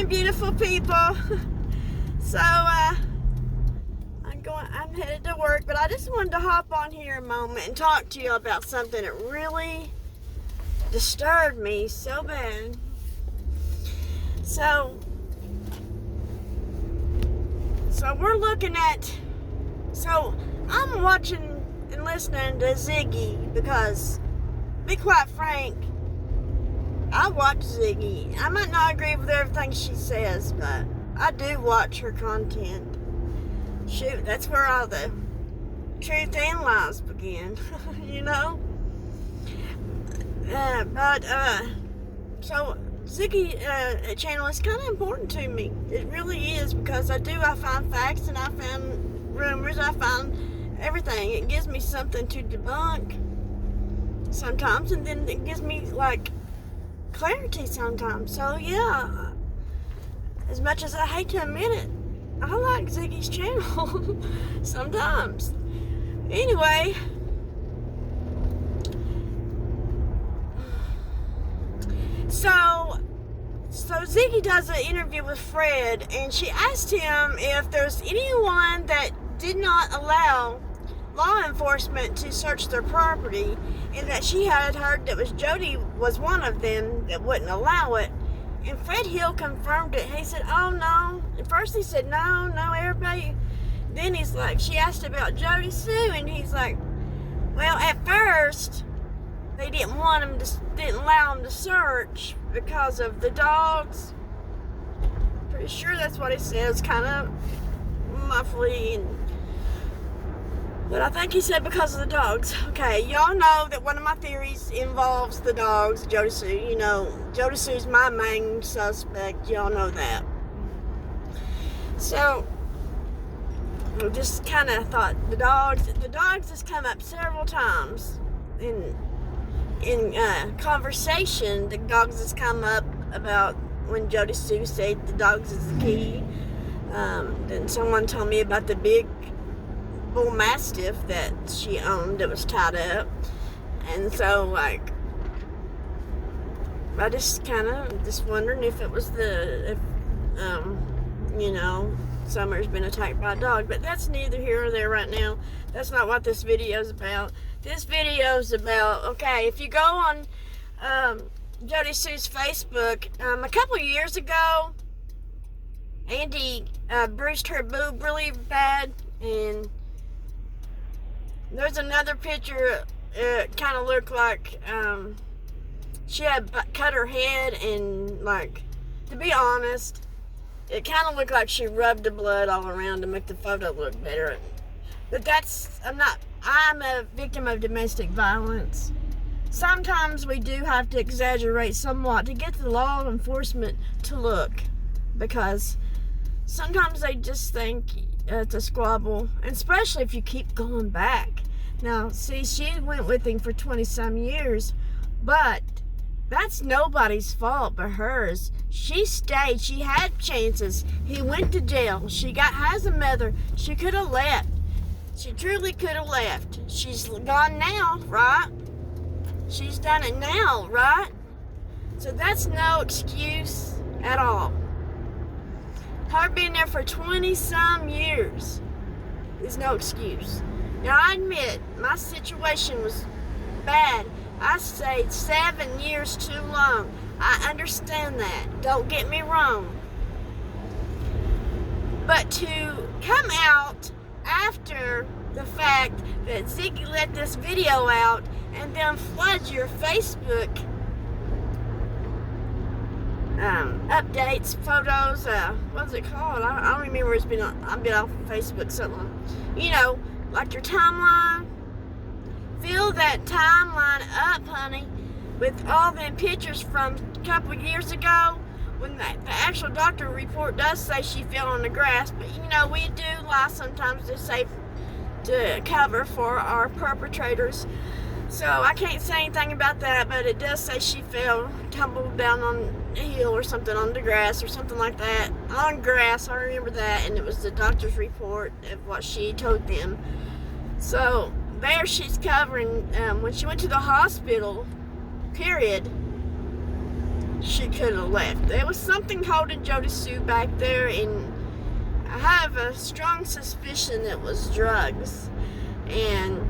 beautiful people. So, I'm headed to work, but I just wanted to hop on here a moment and talk to you about something that really disturbed me so bad. So we're looking at, I'm watching and listening to Ziggy because, to be quite frank, I watch Ziggy. I might not agree with everything she says, but I do watch her content. Shoot, that's where all the truth and lies begin, you know? So Ziggy channel is kind of important to me. It really is, because I find facts and I find rumors, I find everything. It gives me something to debunk sometimes, and then it gives me like clarity sometimes. So yeah, as much as I hate to admit it, I like Ziggy's channel sometimes. Anyway, so Ziggy does an interview with Fred, and she asked him if there's anyone that did not allow law enforcement to search their property, and that she had heard that Jody was one of them that wouldn't allow it. And Fred Hill confirmed it. He said, oh no. At first he said, no, everybody. Then he's like, she asked about Jody Sue, and he's like, well, at first they didn't allow him to search because of the dogs. Pretty sure that's what he says, kind of muffly, but I think he said because of the dogs. Okay, y'all know that one of my theories involves the dogs, Jody Sue. You know, Jody Sue's my main suspect. Y'all know that. So, I just kind of thought the dogs just come up several times in conversation. The dogs has come up about when Jody Sue said the dogs is the key. Then someone told me about the big bull mastiff that she owned that was tied up, and so like I just kind of wondering if it was Summer's been attacked by a dog, but that's neither here or there right now. That's not what this video is about. This video is about, okay, if you go on Jody Sue's Facebook, a couple of years ago, Andy bruised her boob really bad, and there's another picture. It kind of looked like she had cut her head, and like, to be honest, it kind of looked like she rubbed the blood all around to make the photo look better. But I'm a victim of domestic violence. Sometimes we do have to exaggerate somewhat to get the law enforcement to look, because sometimes they just think it's a squabble, and especially if you keep going back. Now, see, she went with him for 20-some years, but that's nobody's fault but hers. She stayed. She had chances. He went to jail. She has a mother. She could have left. She truly could have left. She's gone now, right? She's done it now, right? So that's no excuse at all. Her being there for 20-some years is no excuse. Now, I admit, my situation was bad. I stayed 7 years too long. I understand that. Don't get me wrong. But to come out after the fact that Ziggy let this video out and then flood your Facebook updates, photos, what's it called? I don't remember. I've been off Facebook so long. You know, like your timeline. Fill that timeline up, honey, with all them pictures from a couple of years ago, when the actual doctor report does say she fell on the grass. But you know, we do lie sometimes to cover for our perpetrators. So I can't say anything about that, but it does say she tumbled down on a hill or something on the grass or something like that. On grass, I remember that, and it was the doctor's report of what she told them. So there she's covering, when she went to the hospital, period, she could have left. There was something holding Jody Sue back there, and I have a strong suspicion it was drugs. And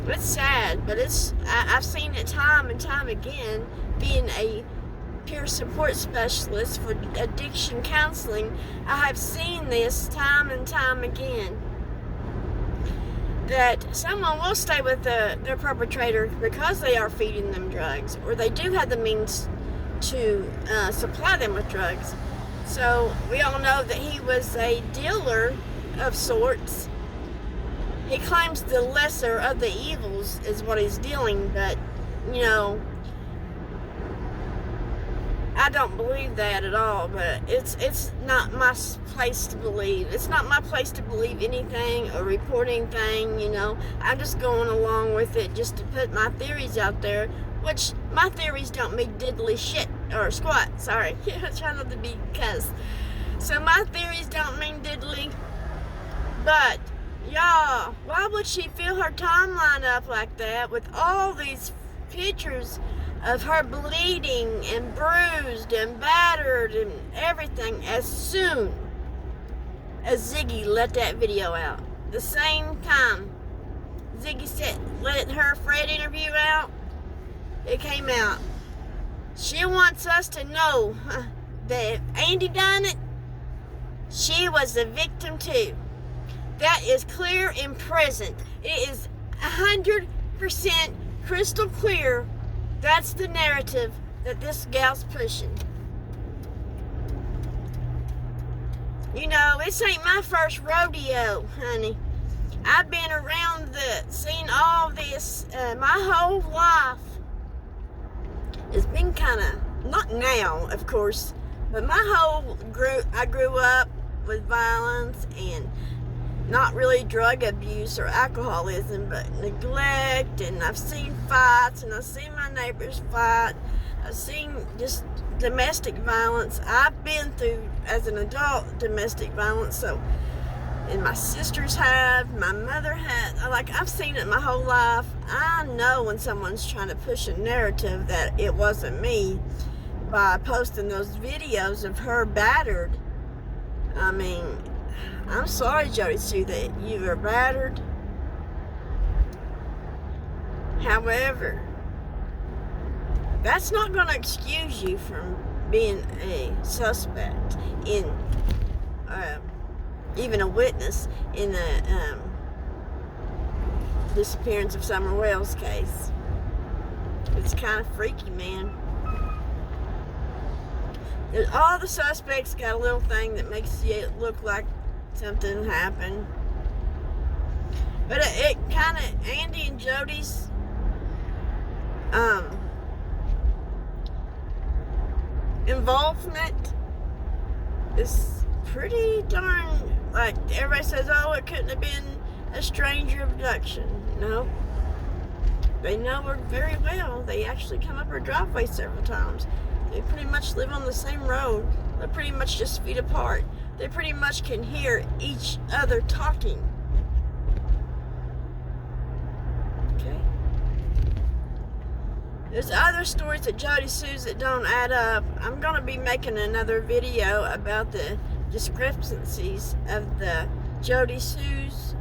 it's sad, but I've seen it time and time again. Being a peer support specialist for addiction counseling, I have seen this time and time again, that someone will stay with their perpetrator because they are feeding them drugs, or they do have the means to supply them with drugs. So we all know that he was a dealer of sorts. He claims the lesser of the evils is what he's dealing, but, you know, I don't believe that at all. But it's not my place to believe. It's not my place to believe anything or report anything, you know. I'm just going along with it just to put my theories out there, which my theories don't mean diddly shit, or squat, sorry. Try not to be cuss. So my theories don't mean diddly, but y'all, why would she fill her timeline up like that with all these pictures of her bleeding and bruised and battered and everything as soon as Ziggy let that video out? The same time Ziggy let her Fred interview out, it came out. She wants us to know that if Andy done it, she was the victim too. That is clear and present. It is 100% crystal clear. That's the narrative that this gal's pushing. You know, this ain't my first rodeo, honey. I've been around seen all this my whole life. It's been kind of, not now, of course, but I grew up with violence and not really drug abuse or alcoholism, but neglect, and I've seen fights, and I've seen my neighbors fight. I've seen just domestic violence. I've been through, as an adult, domestic violence, so, and my sisters have, my mother had, like, I've seen it my whole life. I know when someone's trying to push a narrative that it wasn't me by posting those videos of her battered. I mean, I'm sorry, Jody Sue, that you were battered. However, that's not going to excuse you from being a suspect in, even a witness in the disappearance of Summer Wells case. It's kind of freaky, man. All the suspects got a little thing that makes you look like something happened. But it kind of, Andy and Jody's involvement is pretty darn, like, everybody says, oh, it couldn't have been a stranger abduction. No. They know her very well. They actually come up her driveway several times. They pretty much live on the same road. They're pretty much just feet apart. They pretty much can hear each other talking. Okay? There's other stories that Jody Sue's that don't add up. I'm going to be making another video about the discrepancies of the Jody Sue's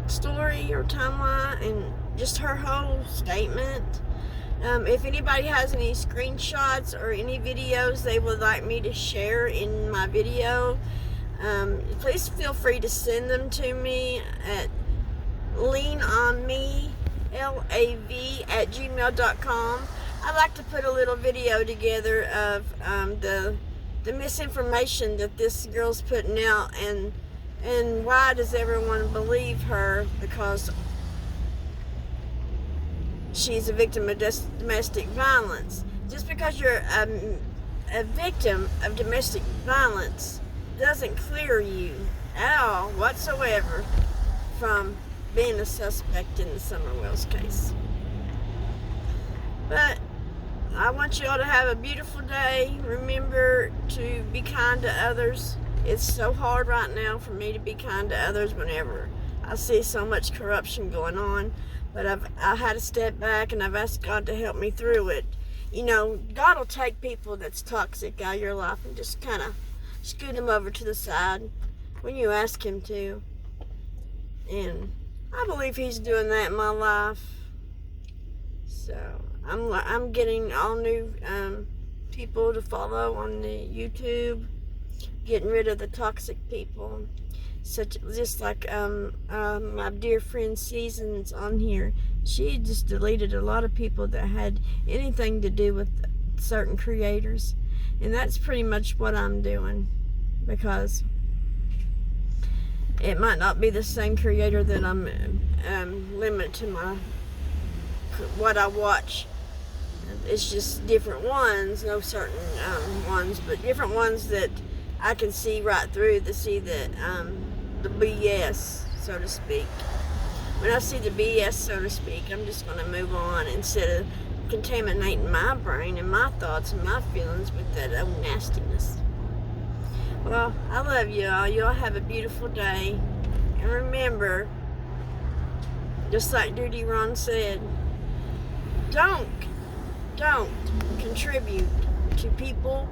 story or timeline and just her whole statement. If anybody has any screenshots or any videos they would like me to share in my video, please feel free to send them to me at leanonme, LAV@gmail.com. I'd like to put a little video together of the misinformation that this girl's putting out, and why does everyone believe her, because she's a victim of domestic violence. Just because you're a victim of domestic violence doesn't clear you at all whatsoever from being a suspect in the Summer Wells case. But I want you all to have a beautiful day. Remember to be kind to others. It's so hard right now for me to be kind to others whenever I see so much corruption going on. But I had to step back, and I've asked God to help me through it. You know, God will take people that's toxic out of your life and just kind of scoot them over to the side when you ask Him to. And I believe He's doing that in my life. So I'm getting all new people to follow on the YouTube, getting rid of the toxic people. Such just like my dear friend Seasons on here. She just deleted a lot of people that had anything to do with certain creators, and that's pretty much what I'm doing, because it might not be the same creator that I'm limited to my what I watch. It's just different ones, no certain ones, but different ones that I can see right through to see that the BS, so to speak. When I see the BS, so to speak, I'm just going to move on instead of contaminating my brain and my thoughts and my feelings with that old nastiness. Well, I love you all. You all have a beautiful day. And remember, just like Duty Ron said, don't contribute to people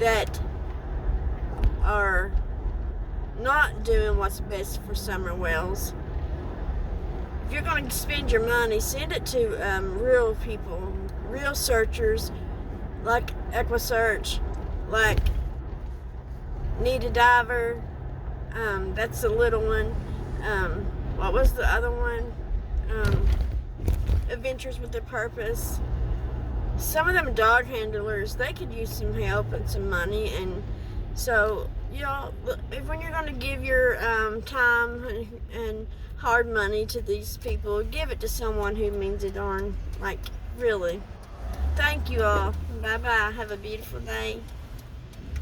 that are not doing what's best for Summer Wells. If you're going to spend your money, send it to real people, real searchers, like EquiSearch, like Need a Diver. That's the little one. What was the other one? Adventures with a Purpose. Some of them dog handlers, they could use some help and some money, and so, you know, when you're going to give your time and hard money to these people, give it to someone who means a darn, like, really. Thank you all. Bye-bye. Have a beautiful day.